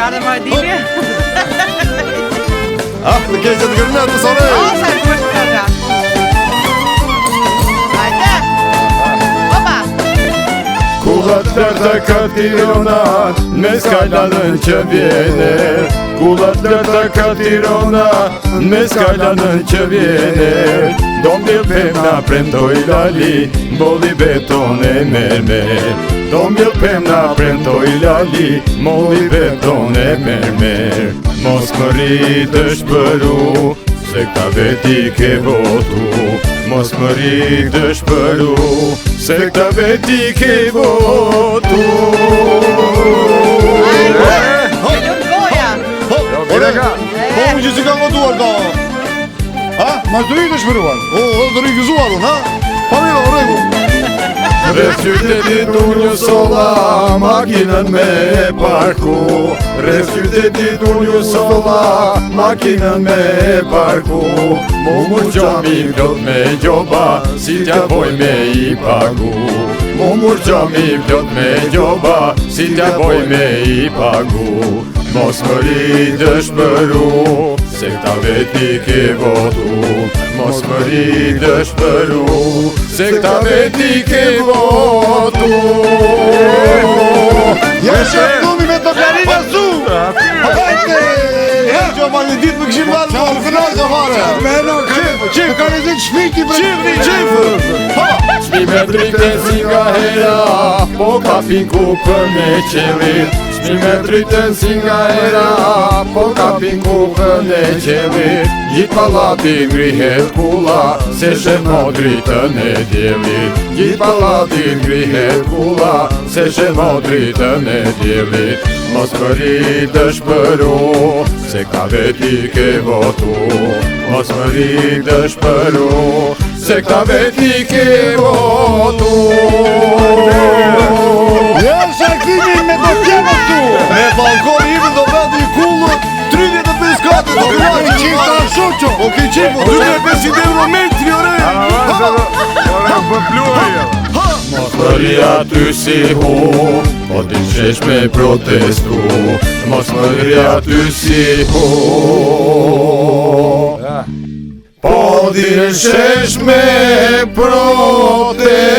Ardhe Mardini. Të keqe të gërmet të sore. Sa e kush këta. Hajde. Opa. Kullat lërta ka Tirana, me skajlanën që vjene. Kullat lërta ka Tirana, me skajlanën që vjene. Do mbjell pemna premtoj lali, bolli beton e mermer. Do mbjell pemna premtoj lali, molli beton e mermer. Mos më rri të shpëru, se këta veti ke votu. Mos më rri të shpëru, se këta veti ke votu. Po më që si ka votuar ta. Ha? Ma të rri të shpëruar. O, të rri gëzuar unë, ha? Pa mira, o regu. Rreth qytetit unë një sola, makinën me parku. Rreth qytetit unë një sola, makinën me parku. Mumur gjami plot me gjoba, si t'ja boj me i pagu. Mumur gjami plot me gjoba, si t'ja boj me i pagu. Mos më rri të shpëru, se këta veti ke votu. Mos më rri të shpëru, se këta veti ke votu. Ja shëftumi me të klarina su. Hajte! Që ma një ditë më këshim valë, më kënoj të fare. Qif, ka në zinë shmiti për qif. Shmi me drejten si nga hera, po ka pinku për me qelit. Shmi me drejten si nga hera, po ka pinku për me qelit. Gjit palati ngrihet kula, se shemo dritën e djelit. Gjit palati ngrihet kula, se shemo dritën e djelit. Mos më rri të shpëru, se ka veti ke votu. Mos më rri të shpëru, se këta veti ke votu. Ja shaktimin me të tjena tu. Me balkon imi do veti i kullët 35 katë do kënoj qifta në shoqo. Oke qifo, 25 euro metri ore. Mos më rri aty si hu, po t'i shesh me protestu. Mos më rri aty si hu, po t'i shesh me protestu.